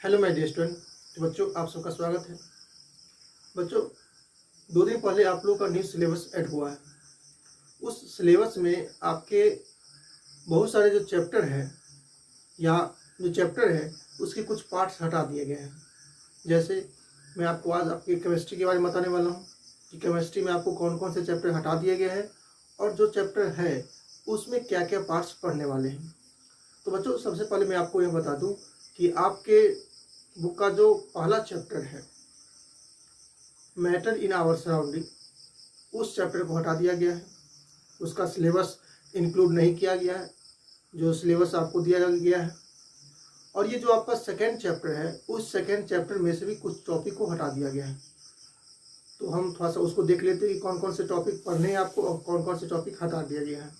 Hello my dear student. तो बच्चों, आप सबका स्वागत है। बच्चों, 2 दिन पहले आप लोगों का न्यू सिलेबस ऐड हुआ है। उस सिलेबस में आपके बहुत सारे जो चैप्टर हैं या जो चैप्टर है उसके कुछ पार्ट्स हटा दिए गए हैं। जैसे मैं आपको आज आपकी केमिस्ट्री के बारे में बताने वाला हूँ कि केमिस्ट्री में आपको कौन कौन से चैप्टर हटा दिए गए हैं और जो चैप्टर है उसमें क्या क्या पार्ट्स पढ़ने वाले हैं। तो बच्चों, सबसे पहले मैं आपको यह बता दूँ कि आपके बुक का जो पहला चैप्टर है मैटर इन आवर सराउंडिंग, उस चैप्टर को हटा दिया गया है। उसका सिलेबस इंक्लूड नहीं किया गया है जो सिलेबस आपको दिया गया है। और ये जो आपका सेकेंड चैप्टर है उस सेकेंड चैप्टर में से भी कुछ टॉपिक को हटा दिया गया है। तो हम थोड़ा सा उसको देख लेते हैं कि कौन कौन से टॉपिक पढ़ने हैं आपको और कौन कौन से टॉपिक हटा दिया गया है।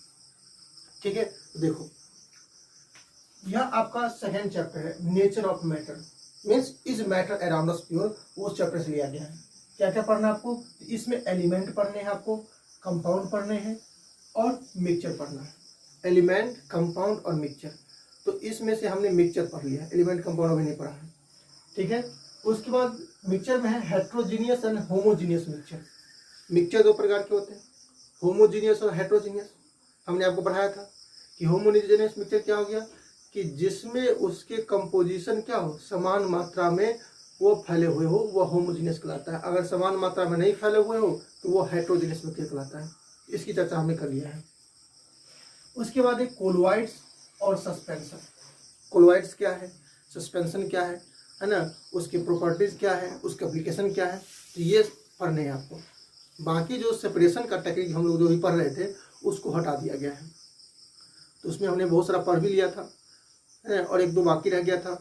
ठीक है, तो देखो, यह आपका सेकेंड चैप्टर है nature of matter, means is matter around us pure, उस चैप्टर से लिया गया है। क्या क्या पढ़ना है आपको? इसमें एलिमेंट पढ़ने हैं आपको, कंपाउंड पढ़ने हैं और मिक्सचर पढ़ना है। एलिमेंट, कंपाउंड और मिक्सचर। तो इसमें से हमने मिक्सचर पढ़ लिया, एलिमेंट कंपाउंड अभी नहीं पढ़ा है। ठीक है, उसके बाद मिक्सचर में है heterogeneous and homogeneous mixture. Mixture 2 प्रकार के होते हैं, होमोजीनियस और हेट्रोजीनियस। हमने आपको पढ़ाया था कि होमोजीनियस मिक्सचर क्या हो गया कि जिसमें उसके कंपोजिशन क्या हो, समान मात्रा में वो फैले हुए हो, वह होमोजीनियस कहलाता है। अगर समान मात्रा में नहीं फैले हुए हो तो वो हेट्रोजीनियस मिक्सचर कहलाता है। इसकी चर्चा हमने कर लिया है। उसके बाद एक कोलोइड्स और सस्पेंशन। कोलोइड्स क्या है, सस्पेंशन क्या है ना, उसकी प्रॉपर्टीज क्या है, उसका एप्लीकेशन क्या है, तो ये पढ़ने हैं आपको। बाकी जो सेपरेशन का टेक्निक हम लोग जो भी पढ़ रहे थे उसको हटा दिया गया है। तो उसमें हमने बहुत सारा पढ़ भी लिया था और 1-2 बाकी रह गया था,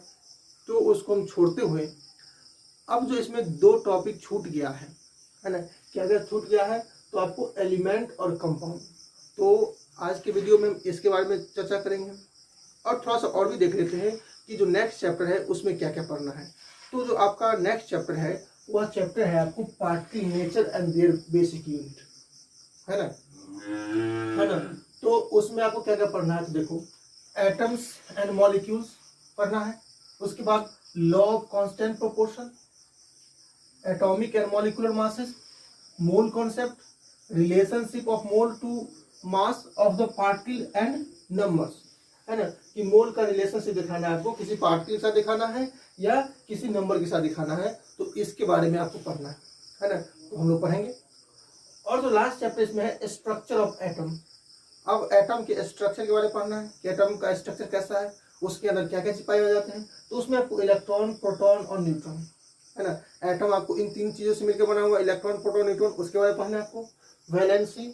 तो उसको हम छोड़ते हुए अब जो इसमें 2 टॉपिक छूट गया है ना, क्या क्या छूट गया है, तो आपको एलिमेंट और कंपाउंड। तो आज के वीडियो में इसके बारे में चर्चा करेंगे और थोड़ा सा और भी देख लेते हैं कि जो नेक्स्ट चैप्टर है उसमें क्या क्या पढ़ना है। तो जो आपका नेक्स्ट चैप्टर है वह चैप्टर है आपको particle nature and their basic unit, है ना। तो उसमें आपको क्या क्या पढ़ना है, तो देखो, एटम्स एंड मॉलिक्यूल्स पढ़ना है। उसके बाद law of constant proportion, atomic and molecular masses, mole concept, relationship of mole to mass of the particle and numbers, है ना, कि मोल का रिलेशनशिप दिखाना है आपको, किसी पार्टिकल के साथ दिखाना है या किसी नंबर के साथ दिखाना है, तो इसके बारे में आपको पढ़ना है ना। तो हम लोग पढ़ेंगे। और जो लास्ट चैप्टर इसमें है स्ट्रक्चर ऑफ एटम। अब एटम के स्ट्रक्चर के बारे में पढ़ना है कि एटम का स्ट्रक्चर कैसा है, उसके अंदर क्या क्या चीज पाए जाते हैं। तो उसमें आपको इलेक्ट्रॉन, प्रोटॉन और न्यूट्रॉन, है ना। एटम आपको इन 3 चीजों से मिलकर बना हुआ, इलेक्ट्रॉन, प्रोटॉन, न्यूट्रॉन, उसके बारे में पढ़ना है आपको। Valency,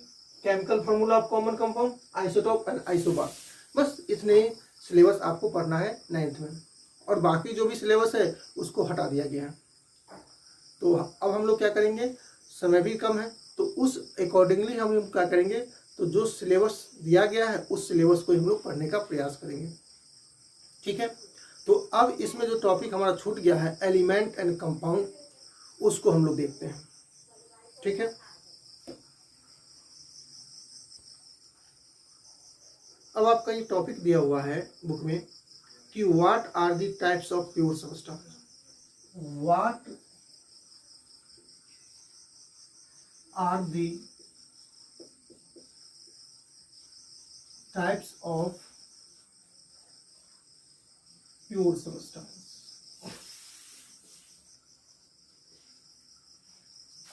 chemical formula of common compound, isotope and isobar. बस इतने सिलेबस आपको पढ़ना है 9th में, और बाकी जो भी सिलेबस है उसको हटा दिया गया है। तो अब हम लोग क्या करेंगे, समय भी कम है तो उस अकॉर्डिंगली हम लोग क्या करेंगे, तो जो सिलेबस दिया गया है उस सिलेबस को हम लोग पढ़ने का प्रयास करेंगे। ठीक है, तो अब इसमें जो टॉपिक हमारा छूट गया है एलिमेंट एंड कंपाउंड, उसको हम लोग देखते हैं। ठीक है, अब आपका ये टॉपिक दिया हुआ है बुक में कि what are the types of pure substance. What are the types of pure substance.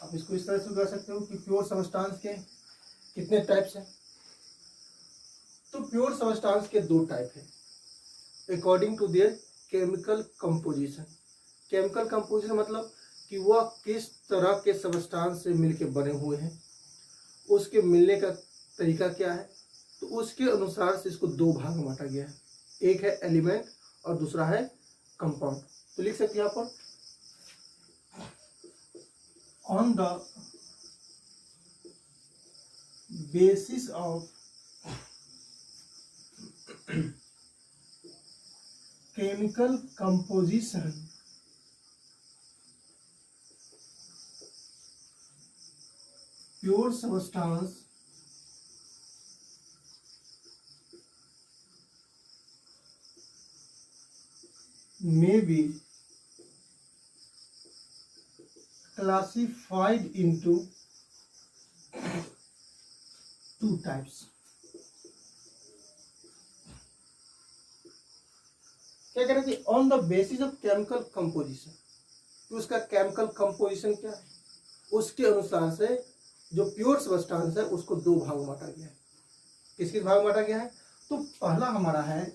आप इसको इस तरह से कर सकते हो कि प्योर सबस्टेंस के कितने टाइप्स हैं। तो प्योर सबस्टेंस के 2 टाइप हैं according to their chemical composition. Chemical composition मतलब कि वह किस तरह के सबस्टेंस से मिलके बने हुए हैं, उसके मिलने का तरीका क्या है। तो उसके अनुसार से इसको 2 भाग में बांटा गया है, एक है एलिमेंट और दूसरा है कंपाउंड। तो लिख सकते हैं यहाँ पर, on the basis of chemical composition pure substance may be classified into two types. क्या कह रहे हैं कि on the basis of chemical composition, तो उसका केमिकल कंपोजिशन क्या है, उसके अनुसार से जो प्योर सब्सटेंस है उसको दो भाग में बांटा गया है। किस किस भाग में बांटा गया है? तो पहला हमारा है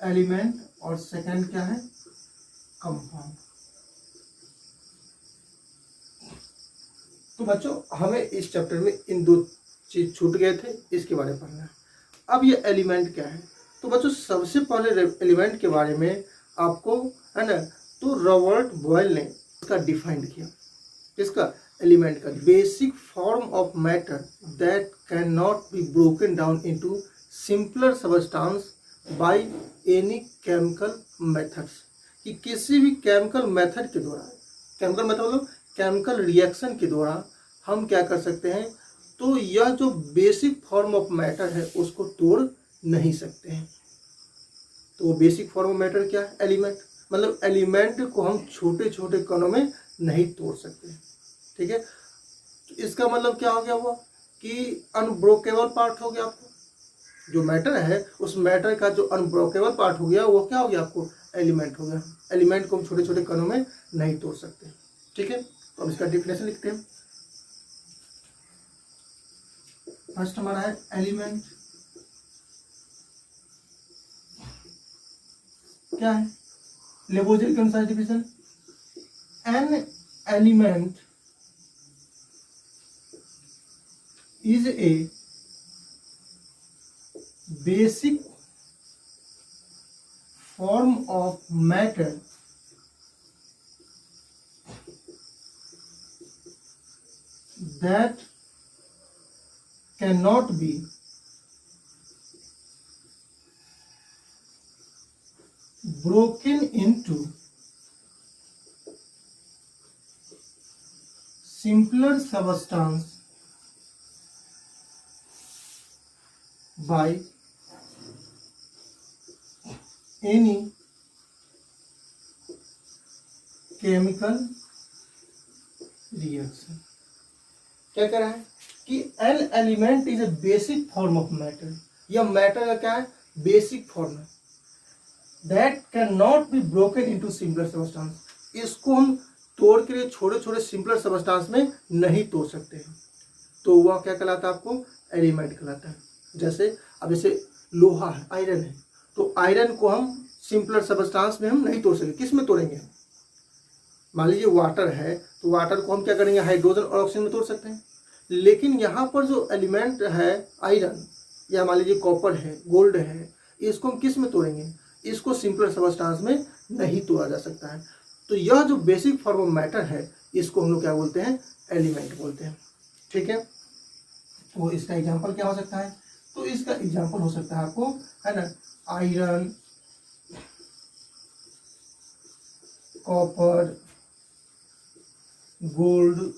एलिमेंट और सेकंड क्या है? कंपाउंड। तो बच्चों हमें इस चैप्टर में इन दो चीज छूट गए थे, इसके बारे में पढ़ना है। अब ये एलिमेंट क्या है? तो बच्चों सबसे पहले एलिमेंट के बारे में आपको है ना, तो रॉबर्ट बॉयल ने इसका डिफाइन किया। इसका एलिमेंट का basic form of matter that can not be broken down into simpler substance by any chemical methods, कि किसी भी केमिकल मेथड के द्वारा, केमिकल मेथड मतलब केमिकल रिएक्शन के द्वारा हम क्या कर सकते हैं, तो यह जो बेसिक फॉर्म ऑफ मैटर है उसको तोड़ नहीं सकते हैं। तो बेसिक फॉर्म ऑफ मैटर क्या है? एलिमेंट। मतलब एलिमेंट को हम छोटे छोटे कणों में नहीं तोड़ सकते। ठीक है, तो इसका मतलब क्या हो गया हुआ कि अनब्रोकेबल पार्ट हो गया आपको। जो मैटर है उस मैटर का जो अनब्रोकेबल पार्ट हो गया वो क्या हो गया आपको? एलिमेंट हो गया। एलिमेंट को हम छोटे छोटे कणों में नहीं तोड़ सकते। ठीक है, तो अब इसका डिफिनेशन लिखते हैं। फर्स्ट हमारा है एलिमेंट। क्या है? लेबोजियर के अनुसार definition, an element is a basic form of matter that cannot be broken into simpler substance by any chemical reaction। क्या कह रहा है कि an element is a basic form of matter. यह मैटर का क्या है? बेसिक फॉर्म है। That can not be broken into simpler substance. इसको हम तोड़ के लिए छोटे छोटे सिंपलर सबस्टेंस में नहीं तोड़ सकते हैं। तो वह क्या कहलाता है? आपको एलिमेंट कहलाता है। जैसे अब जैसे लोहा है, आयरन है, तो आयरन को हम सिंपलर सबस्टेंस में हम नहीं तोड़ सकते। किस में तोड़ेंगे? मान लीजिए वाटर है, तो वाटर को हम क्या करेंगे? हाइड्रोजन और ऑक्सीजन में तोड़ सकते हैं। लेकिन यहाँ पर जो एलिमेंट है आयरन, या मान लीजिए कॉपर है, गोल्ड है, इसको हम किस में तोड़ेंगे? इसको सिंपलर सबस्टेंस में नहीं तोड़ा जा सकता है। तो यह जो बेसिक फॉर्म ऑफ मैटर है इसको हम लोग क्या बोलते हैं? एलिमेंट बोलते हैं। ठीक है, तो इसका एग्जांपल क्या हो सकता है? तो इसका एग्जांपल हो सकता है आपको, है ना, iron, copper, gold,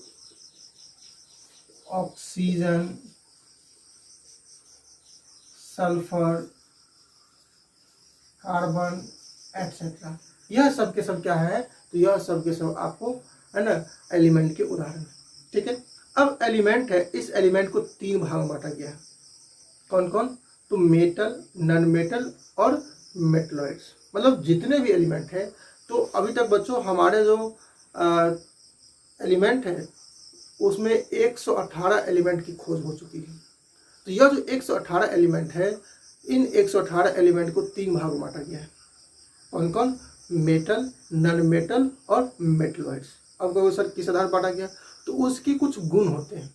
oxygen, sulphur, carbon etcetera. यह सब के सब क्या है? तो यह सब के सब आपको, है ना, एलिमेंट के उदाहरण। ठीक है, अब एलिमेंट है, इस एलिमेंट को तीन भाग में बांटा गया है। कौन कौन? तो मेटल, नॉन मेटल और मेटलॉइड्स। मतलब जितने भी एलिमेंट है, तो अभी तक बच्चों हमारे जो एलिमेंट है उसमें 118 एलिमेंट की खोज हो चुकी है। तो यह जो 118 एलिमेंट है, इन 118 एलिमेंट को तीन भाग में बांटा गया है। कौन कौन? मेटल, नॉन मेटल और मेटलॉइड्स। अब कहो सर किस आधार बांटा गया? तो उसके कुछ गुण होते हैं,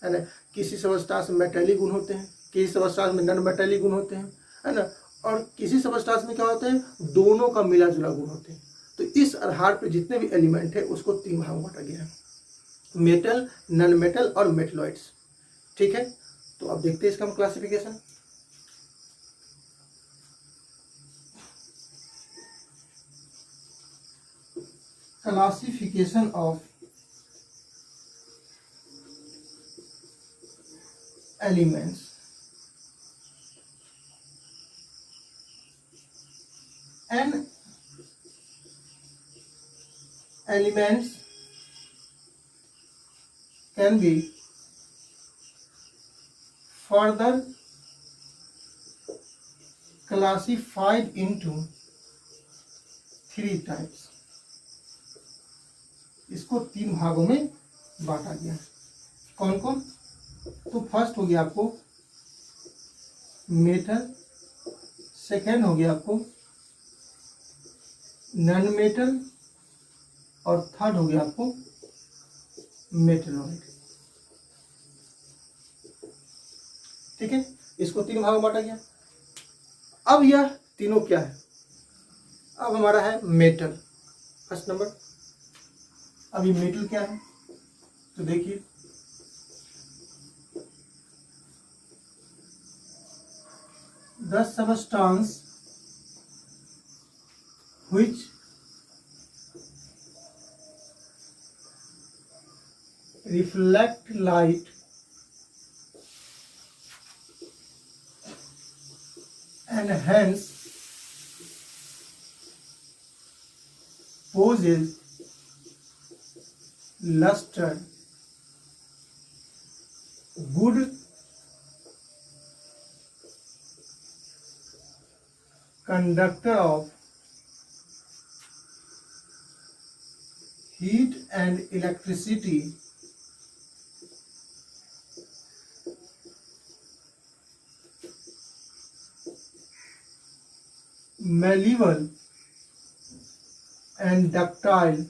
है ना। किसी सबस्टेंस में मेटैलिक गुण होते हैं, किसी सबस्टेंस में नॉन मेटैलिक गुण होते हैं, है ना, और किसी सबस्टेंस में क्या होते हैं? दोनों का मिला जुला गुण होते हैं। तो इस आधार पर जितने भी एलिमेंट है उसको तीन भाग में बांटा गया है, मेटल, नॉन मेटल और मेटलॉइड्स। ठीक है, तो अब देखते हैं इसका हम classification. Classification of elements. An elements can be further classified into 3 types। इसको 3 भागों में बांटा गया है। कौन कौन? तो फर्स्ट हो गया आपको मेटल, सेकेंड हो गया आपको नॉन मेटल, और थर्ड हो गया आपको मेटलॉइड। ठीक है, इसको 3 भागों में बांटा गया। अब यह तीनों क्या है? अब हमारा है मेटल फर्स्ट नंबर। अब ये मेटल क्या है? तो देखिए, the substance which reflect light and hence poses luster, good conductor of heat and electricity, malleable and ductile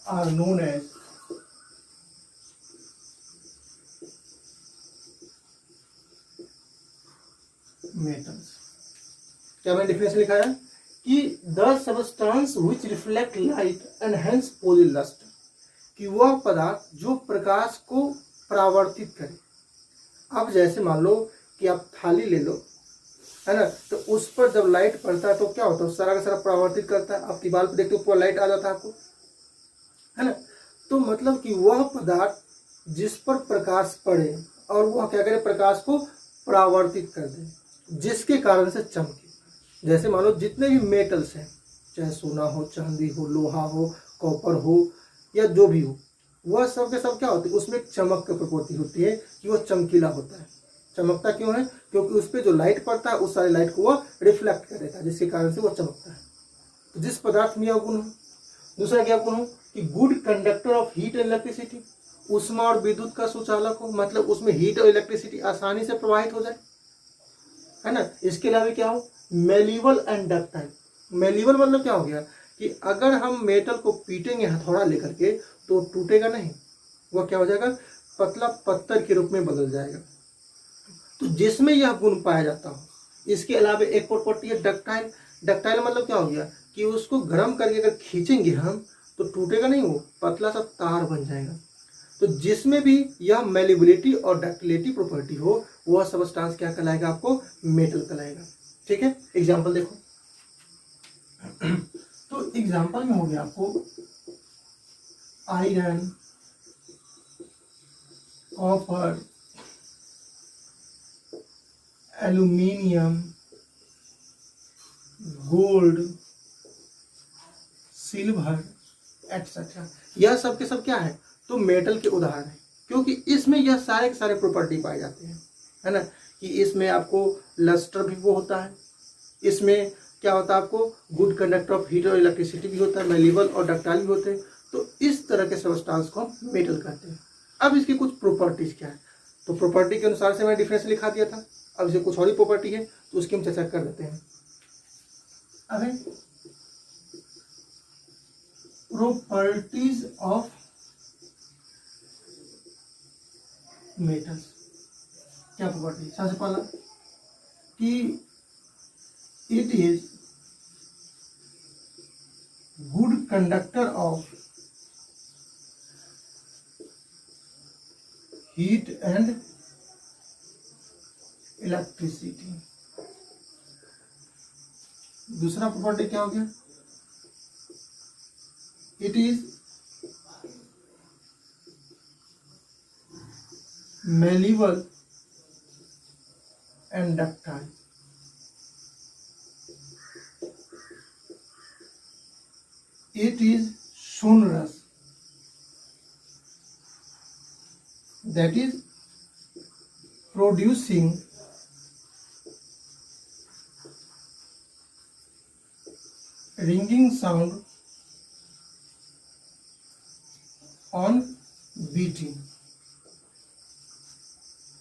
are known as metals। क्या मैंने डिफिनेशन लिखा है कि the substance which reflect light and hence possess lustre, कि वह पदार्थ जो प्रकाश को परावर्तित करे। अब जैसे मान लो कि आप थाली ले लो, है ना, तो उस पर जब लाइट पड़ता है तो क्या होता है? सारा का सारा परावर्तित करता है। आप दीवार पर देखते हो पूरा लाइट आ जाता है आपको, है ना। तो मतलब कि वह पदार्थ जिस पर प्रकाश पड़े और वह क्या करे? प्रकाश को परावर्तित कर दे, जिसके कारण से चमके। जैसे मान लो जितने भी मेटल्स हैं, चाहे सोना हो, चांदी हो, लोहा हो, कॉपर हो, या जो भी हो, वह सब के सब क्या होते हैं? उसमें एक चमक की प्रवृत्ति होती है कि वह चमकीला होता है। चमकता क्यों है? क्योंकि उस पर जो लाइट पड़ता है उस सारी लाइट को वह रिफ्लेक्ट कर देता है, जिसके कारण से वह चमकता है। तो जिस पदार्थ में यह गुण हो। दूसरा क्या गुण हो? कि good conductor of heat and electricity, ऊष्मा और विद्युत का सुचालक हो, मतलब उसमें हीट और इलेक्ट्रिसिटी आसानी से प्रवाहित हो जाए, है ना। इसके अलावा क्या हो? मेलिबल एंड डक्टाइल। मेलिबल मतलब क्या हो गया कि अगर हम मेटल को पीटेंगे हथौड़ा लेकर के तो टूटेगा नहीं, वह क्या हो जाएगा? पतला पत्थर के रूप में बदल जाएगा। तो जिसमें यह गुण पाया जाता हो। इसके अलावा एक और प्रॉपर्टी है डक्टाइल। डक्टाइल मतलब क्या हो गया कि उसको गर्म करके अगर खींचेंगे हम तो टूटेगा नहीं, वो पतला सा तार बन जाएगा। तो जिसमें भी यह मेलिबिलिटी और डक्टिलिटी प्रॉपर्टी हो वह सबस्टांस क्या कहलाएगा? आपको मेटल कहलाएगा। ठीक है, एग्जांपल देखो। तो एग्जांपल में हो गया आपको iron, copper, aluminium, gold, silver etcetera. यह सब के सब क्या है? तो मेटल के उदाहरण है, क्योंकि इसमें यह सारे के सारे प्रॉपर्टी पाए जाते हैं, है ना। कि इसमें आपको लस्टर भी वो होता है, इसमें क्या होता है? आपको गुड कंडक्टर ऑफ हीट और इलेक्ट्रिसिटी भी होता है, मेलिबल और डक्टाइल भी होते हैं। तो इस तरह के सबस्टांस को हम मेटल कहते हैं। अब इसकी कुछ प्रॉपर्टीज क्या है? तो प्रॉपर्टी के अनुसार से मैंने डिफरेंस लिखा दिया था। अब इसे कुछ और ही प्रॉपर्टी है तो उसकी हम चर्चा कर देते हैं। अबे प्रॉपर्टीज ऑफ मेटल्स, क्या प्रॉपर्टी? सबसे पहला कि it is good conductor of heat and electricity. दूसरा प्रॉपर्टी क्या हो गया? It is malleable and ductile. it is sonorous, that is producing ringing sound on beating।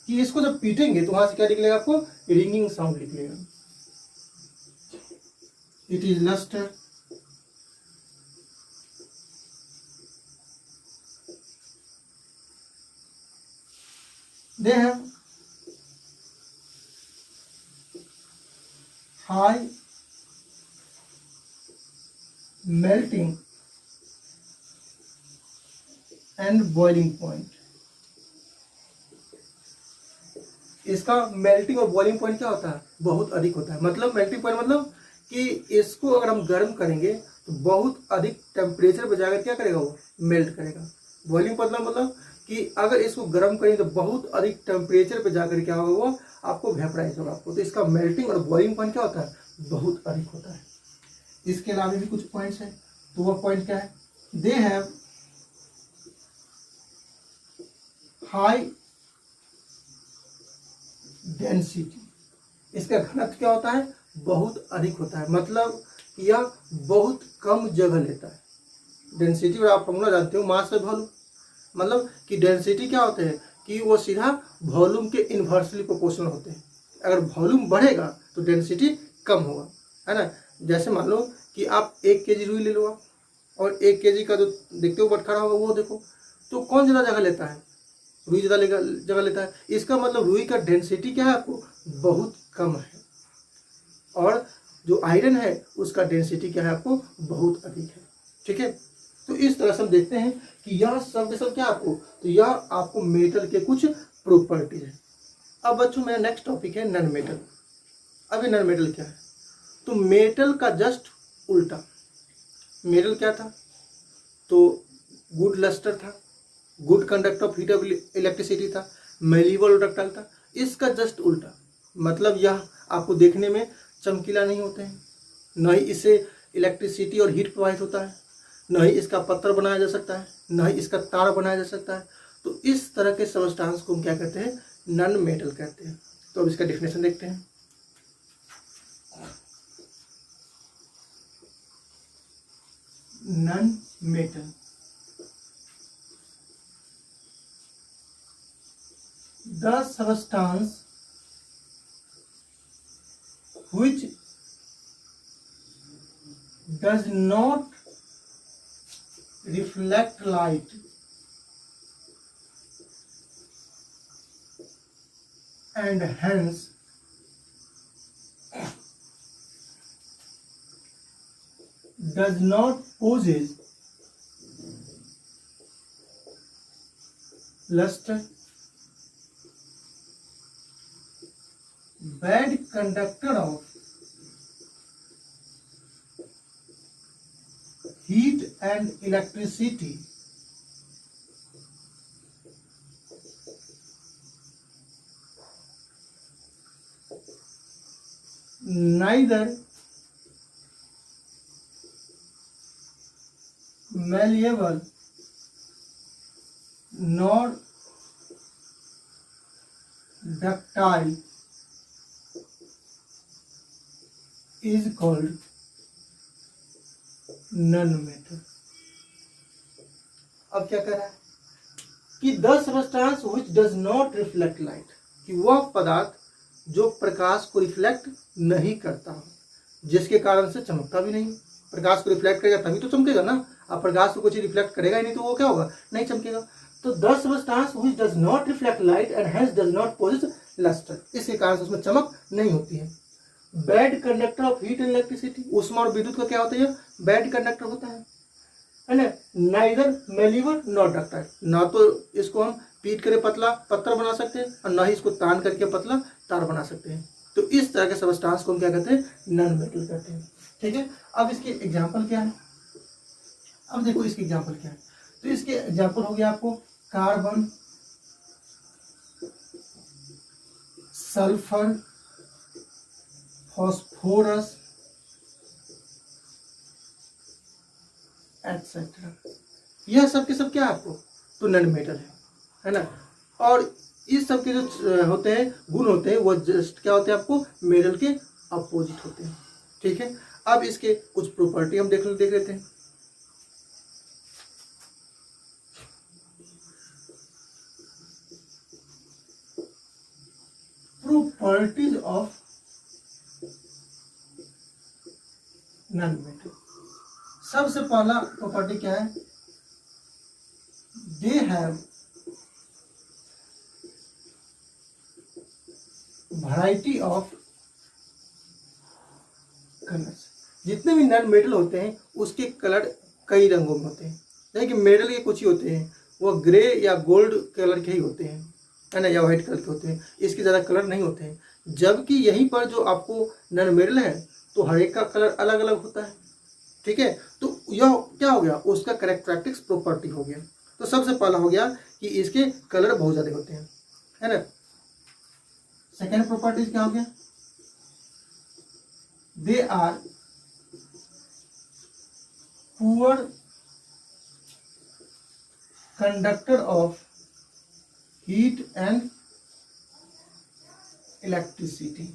कि इसको जब पीटेंगे तो वहां से क्या निकलेगा, आपको रिंगिंग साउंड निकलेगा। It is lustre, they have high melting and boiling point. इसका मेल्टिंग और बॉइलिंग पॉइंट क्या होता है, बहुत अधिक होता है। मतलब मेल्टिंग पॉइंट मतलब कि इसको अगर हम गर्म करेंगे तो बहुत अधिक टेम्परेचर पे जाकर क्या करेगा, वो मेल्ट करेगा। बॉइलिंग पॉइंट मतलब कि अगर इसको गर्म करेंगे तो बहुत अधिक टेम्परेचर पे जाकर क्या होगा, वो आपको वेपराइज होगा आपको। तो इसका मेल्टिंग और बॉइलिंग पॉइंट क्या होता है, बहुत अधिक होता है। इसके अलावा भी कुछ पॉइंट्स हैं, तो वह पॉइंट क्या है, दे हैव हाई डेंसिटी। इसका घनत्व क्या होता है, बहुत अधिक होता है। मतलब यह बहुत कम जगह लेता है। डेंसिटी और आप फॉर्मूला जानते हो, मास बाय वॉल्यूम। मतलब कि डेंसिटी क्या होते हैं कि वो सीधा वॉल्यूम के इन्वर्सली प्रोपोर्शनल होते हैं। अगर वॉल्यूम बढ़ेगा तो डेंसिटी कम होगा, है ना। जैसे मान लो कि आप 1 kg रुई ले लो आप, और 1 kg का जो देखते हो बटखरा होगा वो देखो, तो कौन ज़्यादा जगह लेता है, रुई ज़्यादा जगह लेता है। इसका मतलब रुई का डेंसिटी क्या है, आपको बहुत कम है। और जो आयरन है उसका डेंसिटी क्या है, आपको बहुत अधिक है। ठीक है, तो इस तरह से हम देखते हैं कि यह सब के सब क्या आपको, तो यह आपको मेटल के कुछ प्रॉपर्टीज है। अब बच्चों मेरा नेक्स्ट टॉपिक है नॉन मेटल। अब ये नॉन मेटल क्या है, तो मेटल का जस्ट उल्टा। मेटल क्या था, तो गुड लस्टर था, good conductor of heat of electricity था, मेलिबल और डक्टाइल था। इसका जस्ट उल्टा, मतलब यह आपको देखने में चमकीला नहीं होते हैं, न ही इससे इलेक्ट्रिसिटी और हीट प्रवाहित होता है, न ही इसका पत्थर बनाया जा सकता है, न ही इसका तार बनाया जा सकता है। तो इस तरह के सबस्टांस को हम क्या कहते हैं, नॉन मेटल कहते हैं। तो अब इसका डेफिनेशन देखते हैं। Non metal, the substance which does not reflect light and hence does not possess luster, bad conductor of heat and electricity, neither malleable nor ductile is called non-metal। अब क्या कर रहा है कि the substance which does not reflect light, कि वह पदार्थ जो प्रकाश को रिफ्लेक्ट नहीं करता हो, जिसके कारण से चमकता भी नहीं। प्रकाश को रिफ्लेक्ट करेगा तभी तो चमकेगा ना, अब प्रकाश को कुछ रिफ्लेक्ट करेगा ही नहीं तो वो क्या होगा, नहीं चमकेगा। तो the substance which does not reflect light and hence does not possess lustre, इसके कारण से उसमें चमक नहीं होती है। Bad conductor of heat and electricity, ऊष्मा और विद्युत का क्या होता है, बैड कंडक्टर होता है ना। नाइदर मेलिवर नॉट डक्टाइल, ना तो इसको हम पीट करके पतला पत्थर बना सकते हैं और ना ही इसको तान करके पतला तार बना सकते हैं। तो इस तरह के सबस्टांस को हम क्या कहते हैं, नॉन मेटल कहते हैं। ठीक है, अब इसके एग्जाम्पल क्या है, अब देखो इसके एग्जाम्पल क्या है। तो इसके एग्जाम्पल हो गया आपको कार्बन, सल्फर, फॉस्फोरस, एटसेट्रा। यह सब के सब क्या है आपको, तो नॉन मेटल है ना। और इस सब के जो होते हैं गुण होते हैं वो जस्ट क्या होते हैं आपको, मेटल के अपोजिट होते हैं। ठीक है, अब इसके कुछ प्रॉपर्टी हम देख लेते हैं। Properties of non metal. सबसे पहला प्रॉपर्टी क्या है, they have variety of colours. जितने भी नॉन मेटल होते हैं उसके कलर कई रंगों में होते हैं। देखिए मेटल के कुछ ही होते हैं, वो ग्रे या गोल्ड कलर के ही होते हैं, है ना, या वाइट कलर के होते हैं, इसके ज़्यादा कलर नहीं होते हैं। जबकि यहीं पर जो आपको नॉन मेटल है तो हर एक का कलर अलग अलग होता है। ठीक है, तो यह क्या हो गया, उसका कैरेक्टरिस्टिक्स प्रॉपर्टी हो गया। तो सबसे पहला हो गया कि इसके कलर बहुत ज़्यादा होते हैं, है ना। सेकेंड प्रॉपर्टीज क्या हो गया, they are poor conductor of heat and electricity.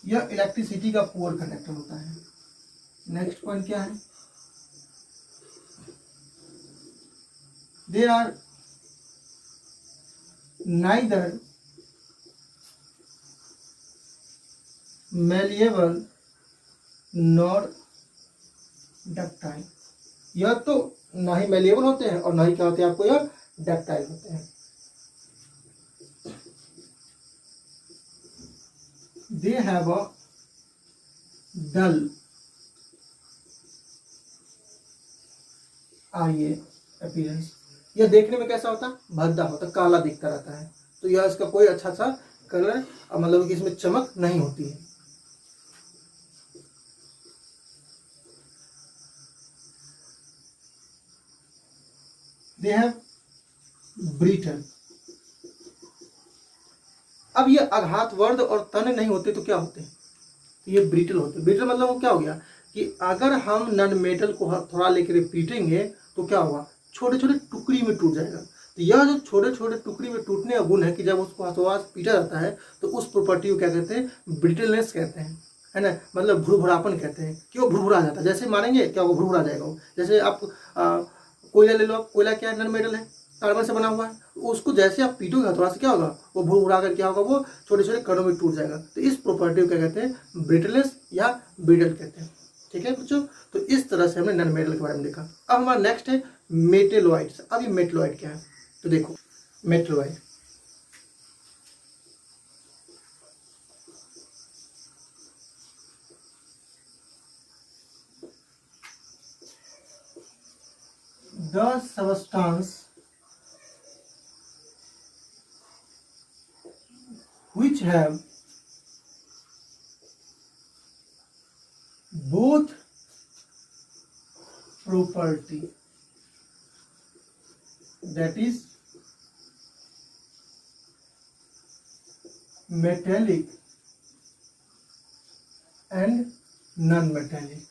यह इलेक्ट्रिसिटी का पुअर कंडक्टर होता है। नेक्स्ट पॉइंट क्या है, they are neither malleable nor ductile. यह तो ना ही मेलिएबल होते हैं और ना ही क्या होते हैं आपको, यह डक्टाइल होते हैं। दे हैव अ डल आईए अपीयरेंस। यह देखने में कैसा होता है, भद्दा होता है, काला दिखता रहता है। तो यह इसका कोई अच्छा सा कलर मतलब कि इसमें चमक नहीं होती है। They have brittle. अब ये आघातवर्ध और तन नहीं होते तो क्या होते हैं, तो ये ब्रिटल होते हैं। ब्रिटल मतलब वो क्या हो गया कि अगर हम नॉन मेटल को थोड़ा लेकर पीटेंगे तो क्या होगा, छोटे छोटे टुकड़ी में टूट जाएगा। तो यह जो छोटे छोटे टुकड़ी में टूटने का गुण है कि जब उसको हाथों पीटा जाता है तो उस प्रॉपर्टी को क्या कहते हैं, ब्रिटलनेस कहते हैं, है ना, मतलब भुरभुरापन कहते हैं कि वो भुरभुरा जाता है। जैसे मानेंगे क्या वो भुरभुरा जाएगा वो। जैसे आप कोयला ले लो, कोयला क्या है, नॉन मेटल है, कार्बन से बना हुआ है। उसको जैसे आप पीटोगे थोड़ा सा क्या होगा, वो भुरभुरा कर क्या होगा, वो छोटे छोटे कणों में टूट जाएगा। तो इस प्रॉपर्टी को क्या कहते हैं, ब्रिटलनेस या ब्रिटल कहते हैं। ठीक है बच्चों, तो इस तरह से हमने नॉन मेटल के बारे में देखा। अब हमारा नेक्स्ट है मेटेलॉइड्स। अब ये मेटेलॉइड क्या है, तो देखो metalloid the substance which have both property, that is metallic and non-metallic,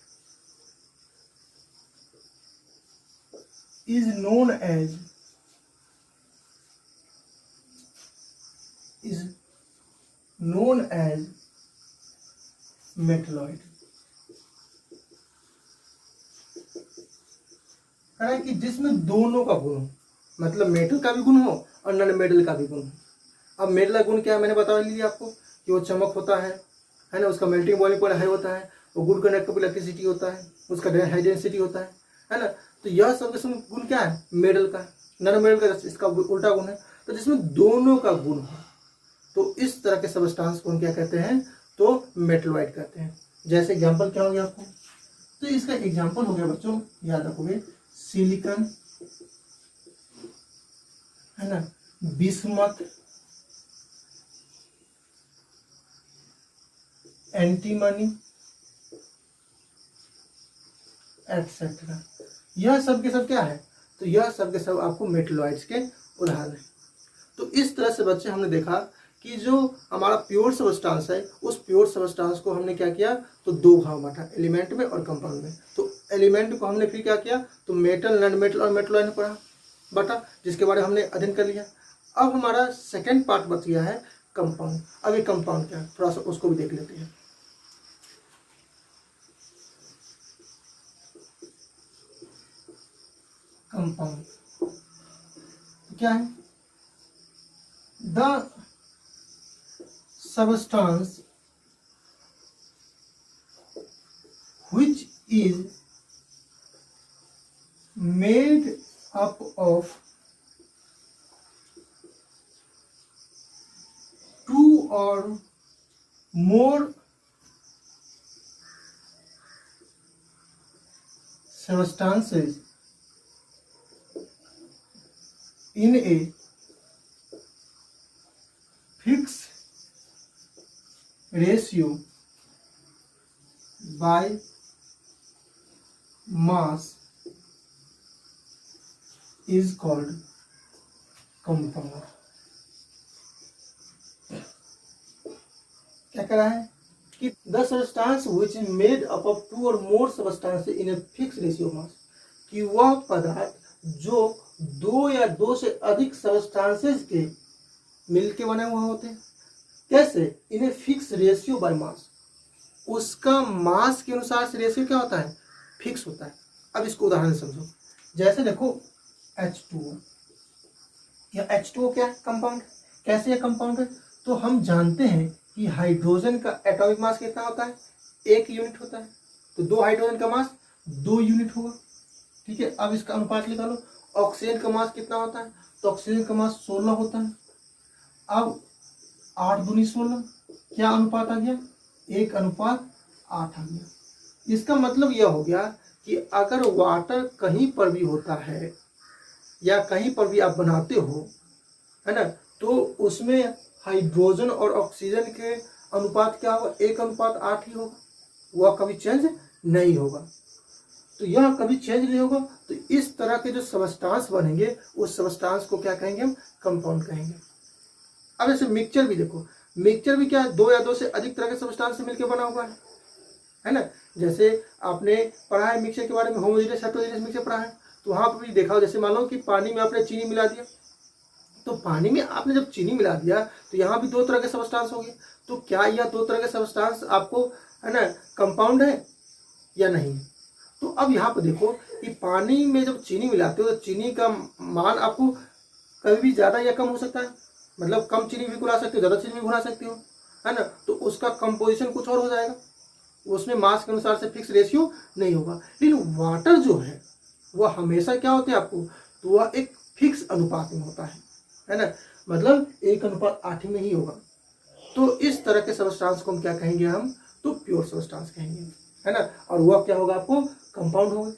is known as metalloid. है कि जिसमें दोनों का गुण हो, मतलब मेटल का भी गुण हो और नॉन मेटल का भी गुण हो। अब मेटल का गुण क्या है, मैंने बता लिया आपको कि वो चमक होता है ना, उसका मेल्टिंग बॉइलिंग पॉइंट हाई होता है, वो गुड कंडक्टिव इलेक्ट्रिसिटी होता है, उसका हाई डेंसिटी होता है ना। तो यह सब गुण क्या है, मेटल का। नॉन मेटल का इसका उल्टा गुण है। तो जिसमें दोनों का गुण हो तो इस तरह के सबस्टांस को हम क्या कहते हैं, तो मेटलॉइड कहते हैं। जैसे एग्जांपल क्या हो गया आपको, तो इसका एग्जांपल हो गया बच्चों, याद रखोगे, सिलिकॉन, है ना, बिस्मथ, एंटीमनी एटसेट्रा। यह सब के सब क्या है, तो यह सब के सब आपको मेटलॉइड्स के उदाहरण है। तो इस तरह से बच्चे हमने देखा कि जो हमारा प्योर सबस्टांस है उस प्योर सबस्टांस को हमने क्या किया, तो दो भाग बांटा, एलिमेंट में और कंपाउंड में। तो एलिमेंट को हमने फिर क्या किया, तो मेटल, नॉन मेटल और मेटलॉइड पढ़ा बटा, जिसके बारे में हमने अध्ययन कर लिया। अब हमारा सेकेंड पार्ट बच गया है कंपाउंड। अब ये कंपाउंड क्या है थोड़ा सा उसको भी देख लेते हैं। कंपाउंड क्या है? The substance which is made up of two or more substances in a fixed ratio by mass is called compound। क्या कह रहा है कि the substance which is made up of two or more substance in a fix ratio mass, कि वह पदार्थ जो दो या दो से अधिक सबस्टांसेस के मिलके बने हुए होते हैं। कैसे? In a fix ratio by mass, उसका मास के अनुसार से रेशियो क्या होता है, फिक्स होता है। अब इसको उदाहरण समझो, जैसे देखो H2O, या H2O क्या है? कंपाउंड। कैसे है कंपाउंड है? तो हम जानते हैं कि हाइड्रोजन का एटॉमिक मास कितना होता है, 1 यूनिट होता है। तो 2 हाइड्रोजन का मास 2 यूनिट होगा, ठीक है। अब इसका अनुपात निकालो, ऑक्सीजन का मास कितना होता है, तो ऑक्सीजन का मास 16 होता है। अब 8 दूनी 16, क्या अनुपात आ गया, 1:8 आ गया। इसका मतलब यह हो गया कि अगर वाटर कहीं पर भी होता है या कहीं पर भी आप बनाते हो, है ना, तो उसमें हाइड्रोजन और ऑक्सीजन के अनुपात क्या होगा, 1:8 ही होगा, वह कभी चेंज नहीं होगा। तो यह कभी चेंज नहीं होगा। तो इस तरह के जो सबस्टांस बनेंगे उस सबस्टांस को क्या कहेंगे हम, कंपाउंड कहेंगे। अब ऐसे मिक्सचर भी देखो, मिक्सचर भी क्या है, 2 या 2 से अधिक तरह के सबस्टांस से मिलकर बना हुआ है ना। जैसे आपने पढ़ा है मिक्सचर के बारे में, होमोजेनियस हेटेरोजेनियस मिक्सचर पढ़ा है, तो वहां पर भी देखा हो, जैसे मान लो कि पानी में आपने चीनी मिला दिया, तो पानी में आपने जब चीनी मिला दिया तो यहाँ भी 2 तरह के सबस्टांस हो गए। तो क्या यह 2 तरह के सबस्टांस आपको, है ना, कंपाउंड है या नहीं? तो अब यहाँ पर देखो कि पानी में जब चीनी मिलाते हो तो चीनी का मान आपको कभी भी ज़्यादा या कम हो सकता है, मतलब कम चीनी भी घुला सकते हो, ज़्यादा चीनी भी घुला सकते हो, है ना। तो उसका कंपोजिशन कुछ और हो जाएगा, उसमें मास के अनुसार से फिक्स रेशियो नहीं होगा। लेकिन वाटर जो है वह हमेशा क्या होते हैं आपको, तो वह एक फिक्स अनुपात में होता है ना, मतलब 1:8 में ही होगा। तो इस तरह के सबस्टांस को हम क्या कहेंगे, हम तो प्योर सबस्टांस कहेंगे, है ना। और वह क्या होगा आपको, कंपाउंड होगा।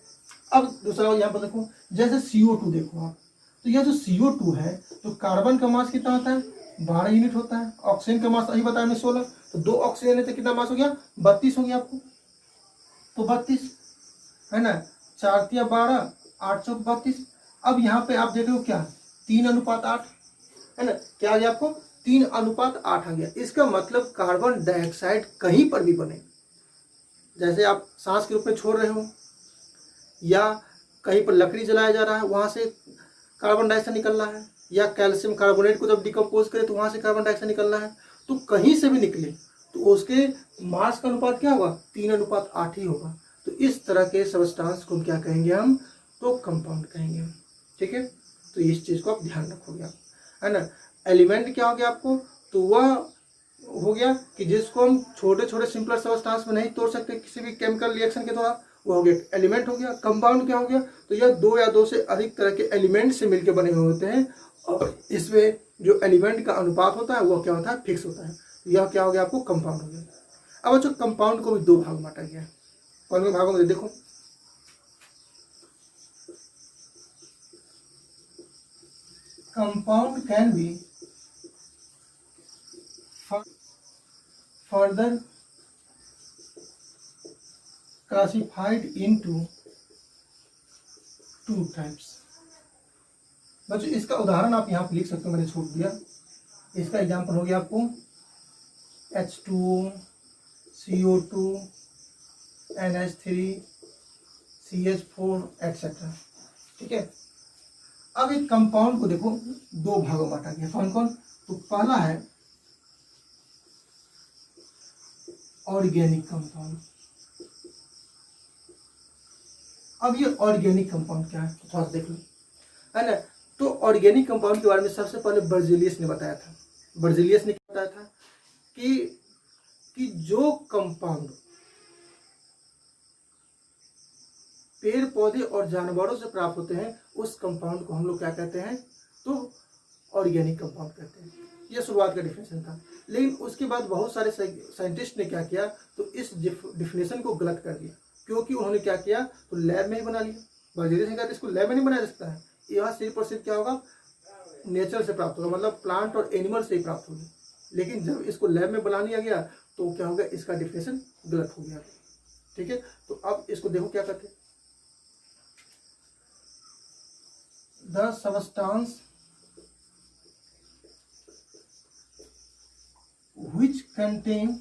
अब दूसरा यहाँ पर देखो, जैसे CO2 देखो आप, तो यह जो CO2 है, तो कार्बन का मास कितना होता है, 12 यूनिट होता है। ऑक्सीजन का मास अभी बताया हमने 16, तो 2 ऑक्सीजन है तो कितना मास हो गया, 32 हो गया आपको, तो 32, है ना, 4 × 12, 8 × 32। अब यहाँ पे आप देख रहे हो क्या, 3:8, है ना, क्या आ गया आपको, 3:8 आ गया। इसका मतलब कार्बन डाइऑक्साइड कहीं पर भी बने, जैसे आप सांस के रूप में छोड़ रहे हो या कहीं पर लकड़ी जलाया जा रहा है वहां से कार्बन डाइऑक्साइड निकल रहा है, या कैल्शियम कार्बोनेट को जब डिकम्पोज करे तो वहां से कार्बन डाइऑक्साइड निकल रहा है, तो कहीं से भी निकले तो उसके मास का अनुपात क्या होगा, 3:8 ही होगा। तो इस तरह के सबस्टांस को क्या कहेंगे हम, तो कंपाउंड कहेंगे, ठीक है। तो इस चीज को आप ध्यान रखोगे आप, है ना। एलिमेंट क्या हो गया आपको, तो वह हो गया कि जिसको हम छोटे छोटे सिंपलर सबस्टांस में नहीं तोड़ सकते किसी भी केमिकल रिएक्शन के द्वारा, वो हो गया एलिमेंट हो गया। कंपाउंड क्या हो गया, तो यह 2 या 2 से अधिक तरह के एलिमेंट से मिलकर बने हुए होते हैं, और इसमें जो एलिमेंट का अनुपात होता है वो क्या होता है, फिक्स होता है। यह क्या हो गया आपको, कंपाउंड हो गया। अब जो कंपाउंड को भी 2 भाग में बांटा गया है, कौन से भागों में देखो, compound can be further classified into 2 types। बच्चों इसका उदाहरण आप यहाँ पर लिख सकते हो, मैंने छोड़ दिया। इसका एग्जाम्पल हो गया आपको H2O, CO2, NH3, CH4 etcetera. ठीक है, अब एक कंपाउंड को देखो दो भागों में बांटा गया। कौन कौन? तो पहला है ऑर्गेनिक कंपाउंड। अब ये ऑर्गेनिक कंपाउंड क्या है तो थोड़ा सा देख लो, है ना। तो ऑर्गेनिक कंपाउंड के बारे में सबसे पहले बर्जिलियस ने बताया था। बर्जिलियस ने क्या बताया था कि जो कंपाउंड पेड़ पौधे और जानवरों से प्राप्त होते हैं उस कंपाउंड को हम लोग क्या कहते हैं? तो ऑर्गेनिक कंपाउंड कहते हैं। यह शुरुआत का डिफिनेशन था, लेकिन उसके बाद बहुत सारे साइंटिस्ट ने क्या किया, तो इस डिफिनेशन को गलत कर दिया। क्योंकि उन्होंने क्या किया, तो लैब में ही बना लिया। बर्जिलियस ने कहा इसको लैब में नहीं बनाया जा सकता है, यह सिर्फ और सिर्फ क्या होगा, नेचर से प्राप्त होगा, मतलब प्लांट और एनिमल से ही प्राप्त होगी। लेकिन जब इसको लैब में बना लिया गया तो क्या हो गया, इसका डिफिनेशन गलत हो गया। ठीक है, तो अब इसको देखो क्या कहते हैं। The substance which contain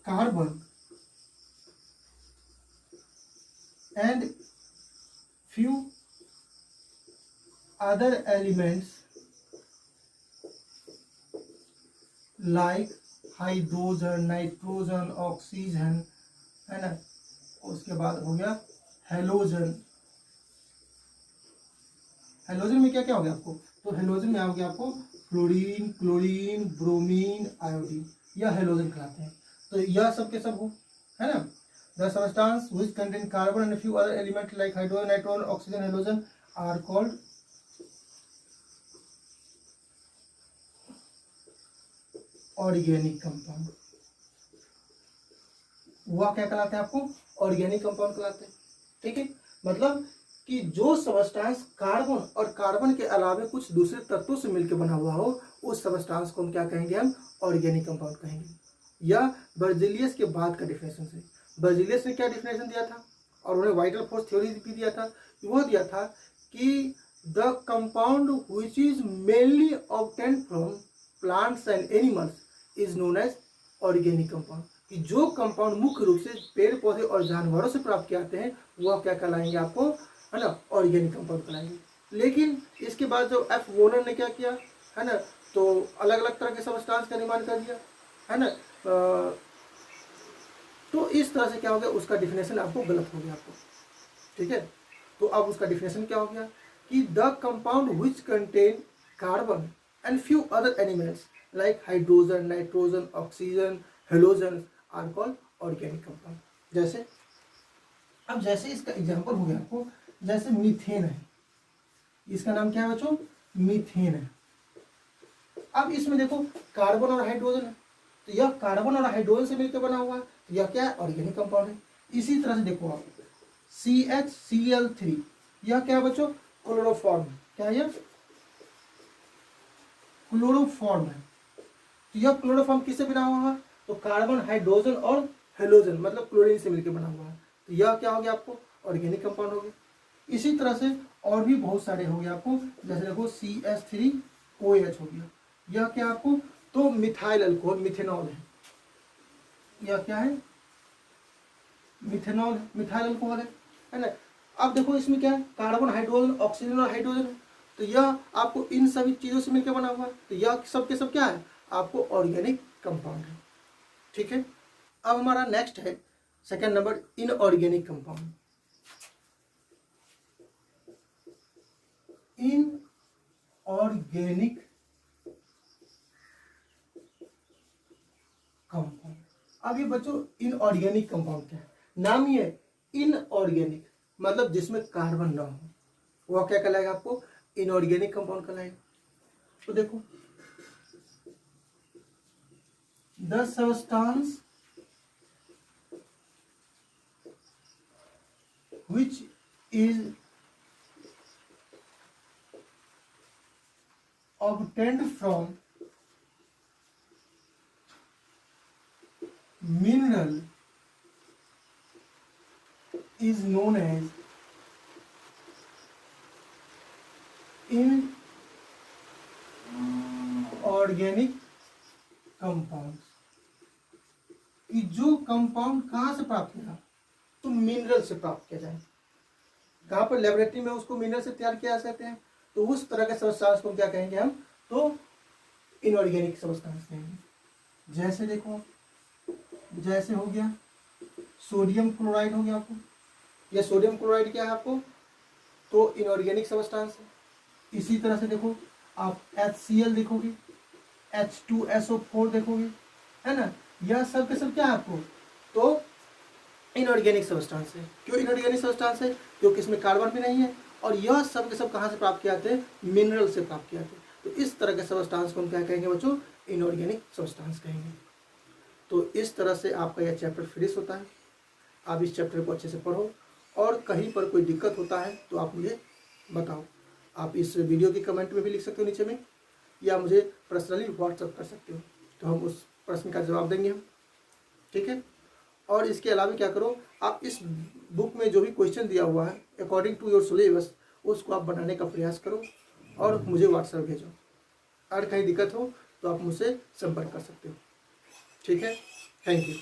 carbon and few other elements like hydrogen, nitrogen, oxygen, है ना। उसके बाद हो गया हेलोजन। हेलोजन में क्या क्या हो गया आपको, तो हेलोजन में आ गया आपको फ्लोरीन, क्लोरीन, ब्रोमीन, आयोडीन, यह हेलोजन कहलाते हैं। तो यह सब के सब हो, है ना। The substance which contain carbon and few other element like hydrogen, nitrogen, oxygen, halogen are called organic compound. वह क्या कहलाते हैं आपको, ऑर्गेनिक कंपाउंड कहलाते हैं। ठीक है, मतलब कि जो सबस्टांस कार्बन और कार्बन के अलावा कुछ दूसरे तत्वों से मिलकर बना हुआ हो, उस सबस्टांस को हम क्या कहेंगे, हम ऑर्गेनिक कंपाउंड कहेंगे। यह बर्जिलियस के बाद का डिफिनेशन है। बर्जिलियस ने क्या डिफिनेशन दिया था, और उन्हें वाइटल फोर्स थ्योरी भी दिया था। वो दिया था कि the compound which is mainly obtained from plants and animals is known as organic compound. कि जो कंपाउंड मुख्य रूप से पेड़ पौधे और जानवरों से प्राप्त किए जाते हैं वह क्या कहलाएंगे आपको, है ना, ऑर्गेनिक कंपाउंड कहलाएंगे। लेकिन इसके बाद जो एफ वोनर ने क्या किया, है ना, तो अलग अलग तरह के सबस्टांस का निर्माण कर दिया, है ना। तो इस तरह से क्या हो गया, उसका डिफिनेशन आपको गलत हो गया आपको। ठीक है, तो अब उसका डिफिनेशन क्या हो गया कि the compound which contain carbon and few other elements like hydrogen, nitrogen, oxygen, halogen are called organic compound. जैसे अब जैसे इसका एग्जांपल हो गया आपको, जैसे मीथेन है, इसका नाम क्या है बच्चों, मीथेन है। अब इसमें देखो कार्बन और हाइड्रोजन है, तो यह कार्बन और हाइड्रोजन से मिलकर बना हुआ है, तो यह क्या है, ऑर्गेनिक कंपाउंड है। इसी तरह से देखो आप CHCl3, यह क्या है बच्चों, क्लोरोफॉर्म है। क्या है, यह क्लोरोफॉर्म है। तो यह क्लोरोफॉर्म किससे बना हुआ है, तो कार्बन, हाइड्रोजन और हेलोजन मतलब क्लोरीन से मिलकर बना हुआ है। तो यह क्या हो गया आपको, ऑर्गेनिक कंपाउंड हो गया। इसी तरह से और भी बहुत सारे हो गए आपको, जैसे देखो CH3OH हो गया, यह क्या आपको, तो मिथाइल अल्कोहल, मिथेनॉल है। यह क्या है, मिथेनॉल, मिथाइल अल्कोहल है ना। अब देखो इसमें क्या है, कार्बन, हाइड्रोजन, ऑक्सीजन और हाइड्रोजन है, तो यह आपको इन सभी चीजों से मिलकर बना हुआ है, तो यह सब के सब क्या है, आपको ऑर्गेनिक कंपाउंड है। ठीक है, अब हमारा नेक्स्ट है second number, inorganic compound. Inorganic compound. अब ये बच्चों इनऑर्गेनिक कंपाउंड क्या है, नाम ही है इनऑर्गेनिक, मतलब जिसमें कार्बन ना हो, वह क्या कहलाएगा आपको, इनऑर्गेनिक कंपाउंड कहलाएगा। तो देखो the substance which is obtained from mineral is known as inorganic compounds. कि जो कंपाउंड कहाँ से प्राप्त किया, तो मिनरल से प्राप्त किया जाए। कहाँ पर, लेबोरेटरी में उसको मिनरल से तैयार किया जा सकते हैं, तो उस तरह के सब्सटेंस को क्या कहेंगे हम, तो इनऑर्गेनिक सब्सटेंस कहेंगे। जैसे देखो, जैसे हो गया सोडियम क्लोराइड हो गया आपको, यह सोडियम क्लोराइड क्या है आपको, तो इनऑर्गेनिक सब्सटेंस है। इसी तरह से देखो आप HCl देखोगे, H2SO4 देखोगे, है ना, यह सब के सब क्या है आपको, तो इनऑर्गेनिक सब्सटेंस है। क्यों इनऑर्गेनिक सब्सटेंस है, क्योंकि इसमें कार्बन भी नहीं है, और यह सब के सब कहाँ से प्राप्त किए जाते हैं, मिनरल से प्राप्त किए जाते हैं। तो इस तरह के सब्सटेंस को हम क्या कहेंगे बच्चों, इनऑर्गेनिक सब्सटेंस कहेंगे। तो इस तरह से आपका यह चैप्टर फिनिश होता है। आप इस चैप्टर को अच्छे से पढ़ो, और कहीं पर कोई दिक्कत होता है तो आप मुझे बताओ। आप इस वीडियो की कमेंट में भी लिख सकते हो नीचे में, या मुझे पर्सनली व्हाट्सअप कर सकते हो, तो हम उस प्रश्न का जवाब देंगे हम, ठीक है। और इसके अलावा क्या करो, आप इस बुक में जो भी क्वेश्चन दिया हुआ है अकॉर्डिंग टू योर सिलेबस, उसको आप बनाने का प्रयास करो और मुझे व्हाट्सएप भेजो। अगर कहीं दिक्कत हो तो आप मुझसे संपर्क कर सकते हो, ठीक है। Thank you.